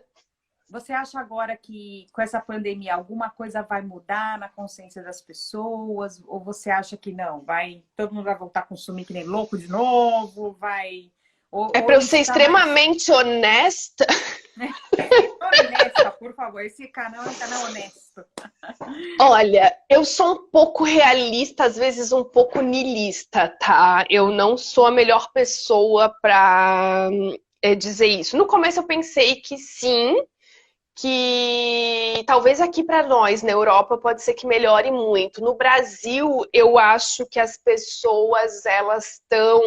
Você acha agora que com essa pandemia alguma coisa vai mudar na consciência das pessoas? Ou você acha que não? Todo mundo vai voltar a consumir que nem louco de novo? Para eu ser extremamente honesta, Honesta, por favor. Esse canal é um canal honesto. Olha, eu sou um pouco realista, às vezes um pouco niilista, tá? Eu não sou a melhor pessoa para dizer isso. No começo eu pensei que sim, que talvez aqui para nós, na Europa, pode ser que melhore muito. No Brasil, eu acho que as pessoas, elas estão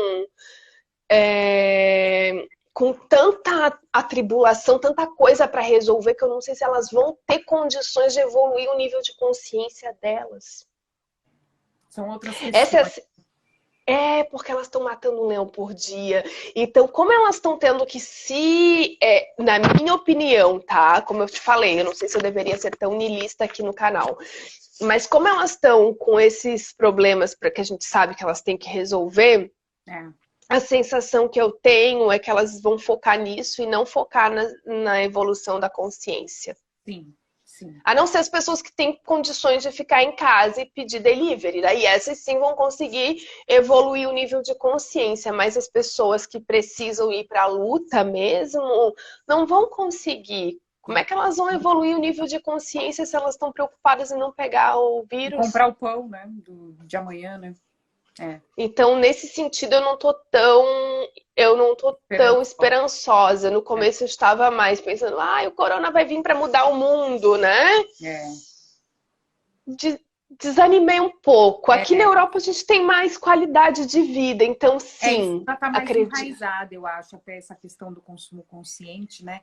com tanta atribulação, tanta coisa para resolver, que eu não sei se elas vão ter condições de evoluir o nível de consciência delas. São outras Essa questões. porque elas estão matando um leão por dia. Então, como elas estão tendo que na minha opinião, tá? Como eu te falei, eu não sei se eu deveria ser tão niilista aqui no canal. Mas como elas estão com esses problemas para que a gente sabe que elas têm que resolver, a sensação que eu tenho é que elas vão focar nisso e não focar na evolução da consciência. Sim, sim. A não ser as pessoas que têm condições de ficar em casa e pedir delivery. Daí essas sim vão conseguir evoluir o nível de consciência. Mas as pessoas que precisam ir para a luta mesmo, não vão conseguir. Como é que elas vão evoluir o nível de consciência se elas estão preocupadas em não pegar o vírus? Comprar o pão, né? De amanhã, né? Então, nesse sentido, eu não tô tão esperançosa. No começo eu estava mais pensando, o corona vai vir para mudar o mundo, né? Desanimei um pouco. Aqui na Europa a gente tem mais qualidade de vida, então sim, já tá mais acredito. enraizada, eu acho, até essa questão do consumo consciente, né?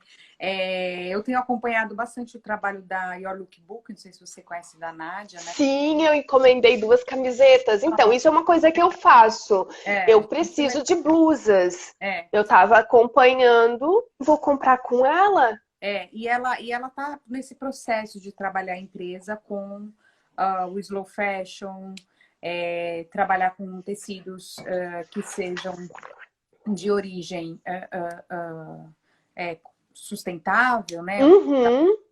Eu tenho acompanhado bastante o trabalho da Your Lookbook, não sei se você conhece, da Nádia, né? Sim, eu encomendei 2 camisetas. Então, isso é uma coisa que eu faço. Eu preciso de blusas. Eu tava acompanhando, vou comprar com ela. E ela tá nesse processo de trabalhar a empresa com o slow fashion, trabalhar com tecidos que sejam de origem sustentável, né?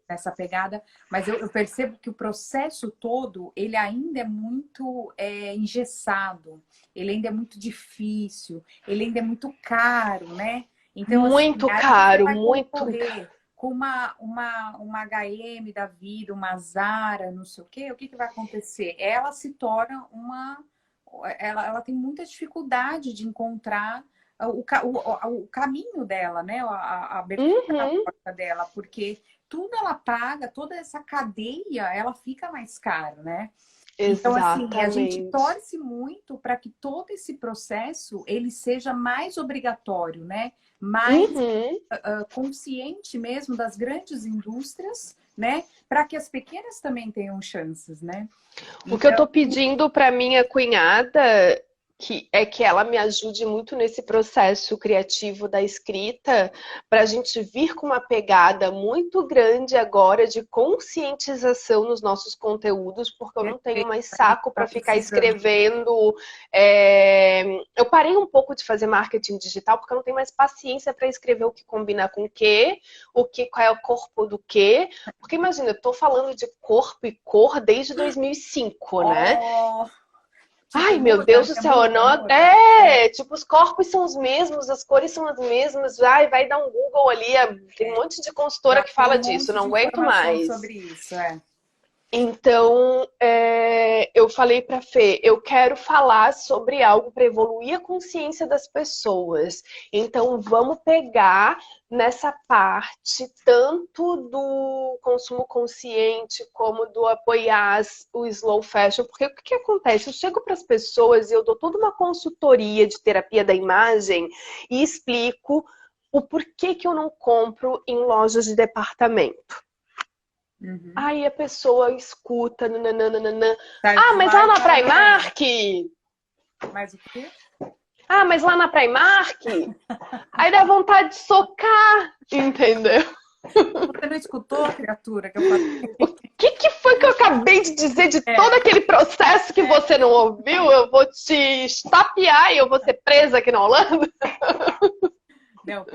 Essa pegada, mas eu percebo que o processo todo, ele ainda é muito engessado, ele ainda é muito difícil, ele ainda é muito caro, né? Então, muito assim, caro, vai muito concorrer com uma H&M da vida, uma Zara, não sei o que vai acontecer? Ela se torna ela tem muita dificuldade de encontrar o caminho dela, né? A abertura da porta dela, porque tudo ela paga, toda essa cadeia, ela fica mais cara, né? Então, assim, a gente torce muito para que todo esse processo ele seja mais obrigatório, né? Mais consciente mesmo das grandes indústrias, né? Para que as pequenas também tenham chances, né? O que eu tô pedindo para minha cunhada é que ela me ajude muito nesse processo criativo da escrita, para a gente vir com uma pegada muito grande agora de conscientização nos nossos conteúdos, porque eu não tenho mais saco para ficar escrevendo. Eu parei um pouco de fazer marketing digital, porque eu não tenho mais paciência para escrever o que combina com o quê, qual é o corpo do quê. Porque imagina, eu tô falando de corpo e cor desde 2005, né? Ai, meu Deus do céu, não... tipo, os corpos são os mesmos, as cores são as mesmas. Ai, vai dar um Google ali, tem um monte de consultora que fala disso, não aguento mais. Sobre isso, Então, eu falei pra Fê, eu quero falar sobre algo para evoluir a consciência das pessoas. Então, vamos pegar nessa parte tanto do consumo consciente como do apoiar o slow fashion. Porque o que acontece? Eu chego para as pessoas e eu dou toda uma consultoria de terapia da imagem e explico o porquê que eu não compro em lojas de departamento. Aí a pessoa escuta, nananana. Mas lá na Primark? Mas o quê? Mas lá na Primark? Aí dá vontade de socar, entendeu? Você não escutou, criatura? Que eu falei? O que foi que eu acabei de dizer de todo aquele processo que você não ouviu? Eu vou te estapear e eu vou ser presa aqui na Holanda? Não,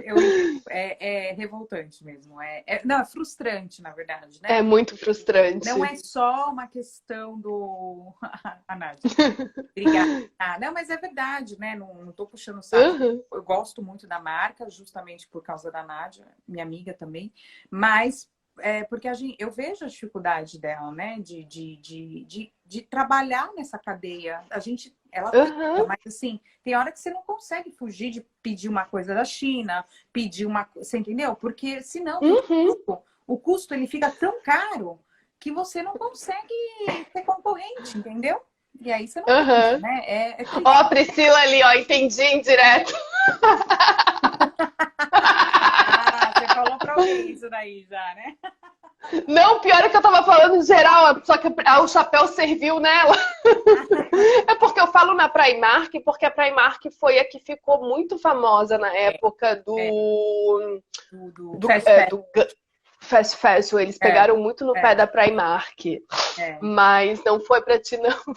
é revoltante mesmo. Não, é frustrante, na verdade, né? É muito frustrante. Não é só uma questão do... A Nádia. Obrigada. Não, mas é verdade, né? Não tô puxando o saco. Uhum. Eu gosto muito da marca, justamente por causa da Nádia, minha amiga também. Mas porque eu vejo a dificuldade dela, né? De trabalhar nessa cadeia. Ela tenta, mas assim, tem hora que você não consegue fugir de pedir uma coisa da China, pedir uma... Você entendeu? Porque senão o custo ele fica tão caro que você não consegue ser concorrente, entendeu? E aí você não tem, né? Ó, a Priscila ali, ó, entendi em direto. Você falou pra alguém isso daí já, né? Não, pior é que eu tava falando em geral, só que o chapéu serviu nela. É porque eu falo na Primark, porque a Primark foi a que ficou muito famosa na época do Fast Fashion. Eles pegaram muito no pé da Primark. Mas não foi pra ti, não,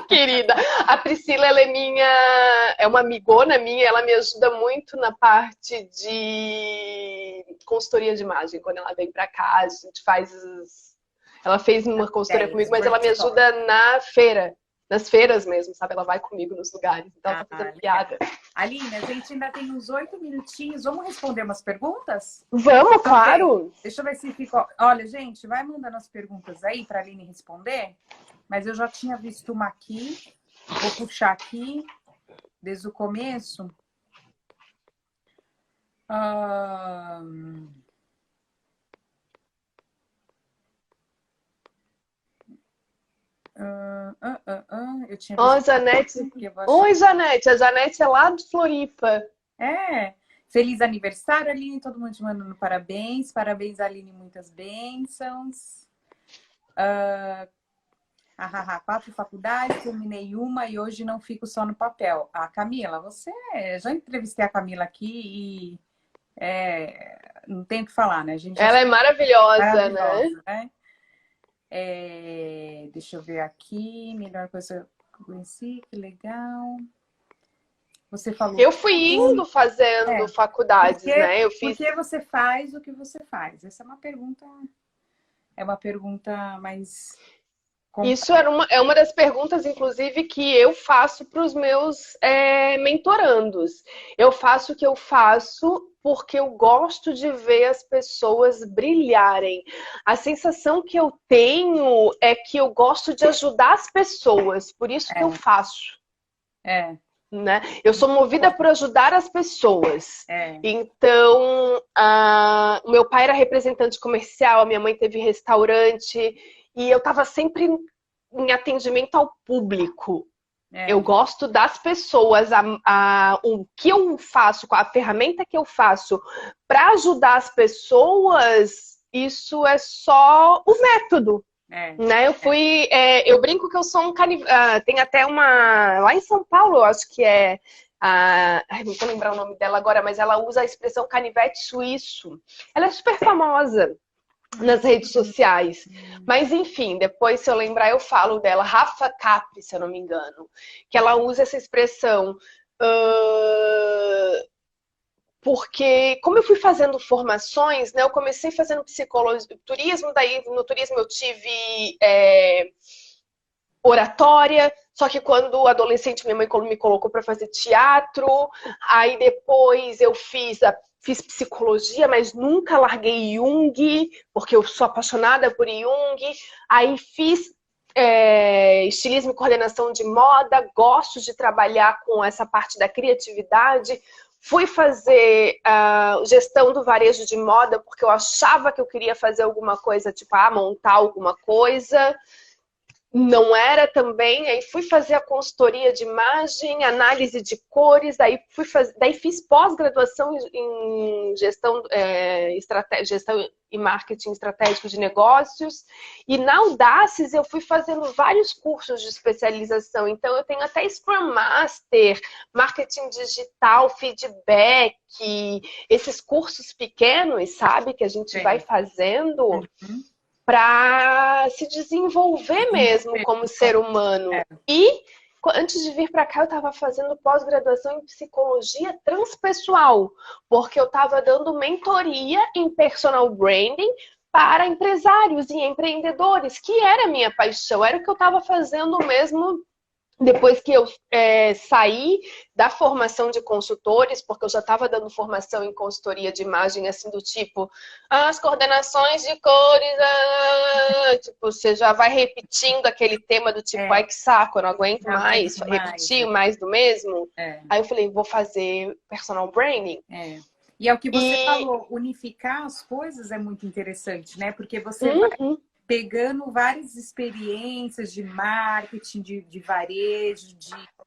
querida. A Priscila, ela é uma amigona minha, ela me ajuda muito na parte de consultoria de imagem. Quando ela vem pra cá, a gente faz Ela fez uma consultoria comigo, mas ela me ajuda nas feiras mesmo, sabe? Ela vai comigo nos lugares, então ela tá fazendo piada. Aline, a gente ainda tem uns 8 minutinhos. Vamos responder umas perguntas? Vamos, claro! Deixa eu ver se ficou... Olha, gente, vai mandando as perguntas aí para a Aline responder. Mas eu já tinha visto uma aqui. Vou puxar aqui desde o começo. Eu tinha visto... Janete. Oi, Janete. A Janete é lá de Floripa. Feliz aniversário, Aline. Todo mundo te mandando parabéns. Parabéns, Aline. Muitas bênçãos. 4 faculdades, terminei uma e hoje não fico só no papel. Camila, já entrevistei a Camila aqui e não tem o que falar, né? Ela é maravilhosa, né? Deixa eu ver aqui. Melhor coisa que eu conheci, que legal. Você falou. Eu fui indo fazendo faculdades, né? Por que você faz o que você faz? Essa é uma pergunta mais... Isso é uma das perguntas, inclusive, que eu faço para os meus mentorandos. Eu faço o que eu faço porque eu gosto de ver as pessoas brilharem. A sensação que eu tenho é que eu gosto de ajudar as pessoas, por isso que eu faço. Né? Eu sou movida por ajudar as pessoas. Então, o meu pai era representante comercial, a minha mãe teve restaurante... E eu estava sempre em atendimento ao público. Eu gosto das pessoas. O que eu faço, a ferramenta que eu faço para ajudar as pessoas, isso é só o método. Né? Eu brinco que eu sou um canivete. Tem até uma... Lá em São Paulo, eu acho que é... não vou lembrar o nome dela agora, mas ela usa a expressão canivete suíço. Ela é super famosa nas redes sociais. Mas, enfim, depois, se eu lembrar, eu falo dela. Rafa Capri, se eu não me engano. Que ela usa essa expressão. Porque, como eu fui fazendo formações, né? Eu comecei fazendo psicologia, turismo. Daí, no turismo, eu tive oratória. Só que quando adolescente, minha mãe me colocou para fazer teatro. Aí, depois, eu fiz psicologia, mas nunca larguei Jung, porque eu sou apaixonada por Jung. Aí fiz estilismo e coordenação de moda, gosto de trabalhar com essa parte da criatividade. Fui fazer gestão do varejo de moda, porque eu achava que eu queria fazer alguma coisa, tipo, montar alguma coisa. Não era também, aí fui fazer a consultoria de imagem, análise de cores, daí fiz pós-graduação em gestão e marketing estratégico de negócios, e na Audaces eu fui fazendo vários cursos de especialização, então eu tenho até Scrum Master, marketing digital, feedback, esses cursos pequenos, sabe, que a gente vai fazendo... para se desenvolver mesmo como ser humano. E Antes de vir para cá, eu estava fazendo pós-graduação em psicologia transpessoal, porque eu estava dando mentoria em personal branding para empresários e empreendedores, que era a minha paixão, era o que eu estava fazendo mesmo depois que eu saí da formação de consultores, porque eu já estava dando formação em consultoria de imagem, assim, do tipo, as coordenações de cores, tipo, você já vai repetindo aquele tema do tipo, ai que saco, eu não aguento mais, repetir mais do mesmo. Aí eu falei, vou fazer personal branding. E é o que você falou, unificar as coisas é muito interessante, né? Porque você vai pegando várias experiências de marketing, de varejo,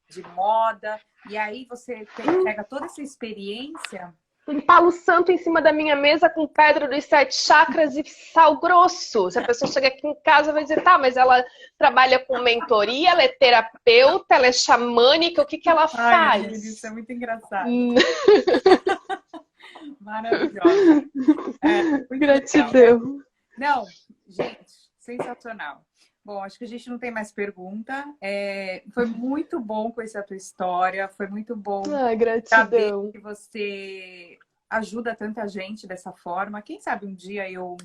de moda, e aí você pega toda essa experiência... Um palo santo em cima da minha mesa com pedra dos 7 chakras e sal grosso. Se a pessoa chega aqui em casa, vai dizer, tá, mas ela trabalha com mentoria, ela é terapeuta, ela é xamânica, o que que ela faz? Ai, isso é muito engraçado. Maravilhosa. Gratidão. Não, gente, sensacional. Bom, acho que a gente não tem mais pergunta. Foi muito bom conhecer a tua história. Foi muito bom saber que você ajuda tanta gente dessa forma. Quem sabe um dia eu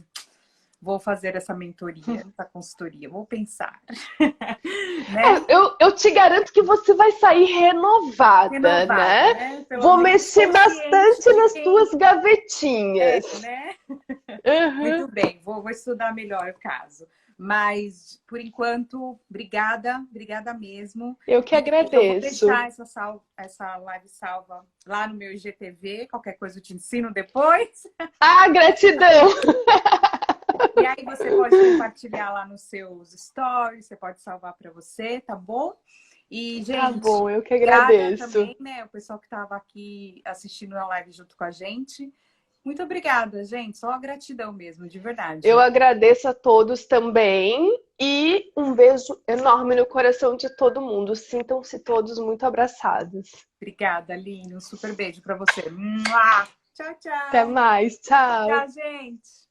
vou fazer essa mentoria, essa consultoria. Vou pensar. Né? Eu te garanto que você vai sair renovada, né? Vou mexer bastante nas tuas gavetinhas. Né? Muito bem, vou estudar melhor o caso. Mas, por enquanto, obrigada mesmo. Eu que agradeço. Eu vou deixar essa live salva lá no meu IGTV. Qualquer coisa eu te ensino depois. Ah, gratidão! E aí você pode compartilhar lá nos seus stories, você pode salvar para você, tá bom? E, gente, tá bom, eu que agradeço. Também, né, o pessoal que estava aqui assistindo a live junto com a gente. Muito obrigada, gente. Só gratidão mesmo, de verdade. Eu agradeço a todos também e um beijo enorme no coração de todo mundo. Sintam-se todos muito abraçados. Obrigada, Aline. Um super beijo para você. Tchau, tchau. Até mais. Tchau. Tchau, gente.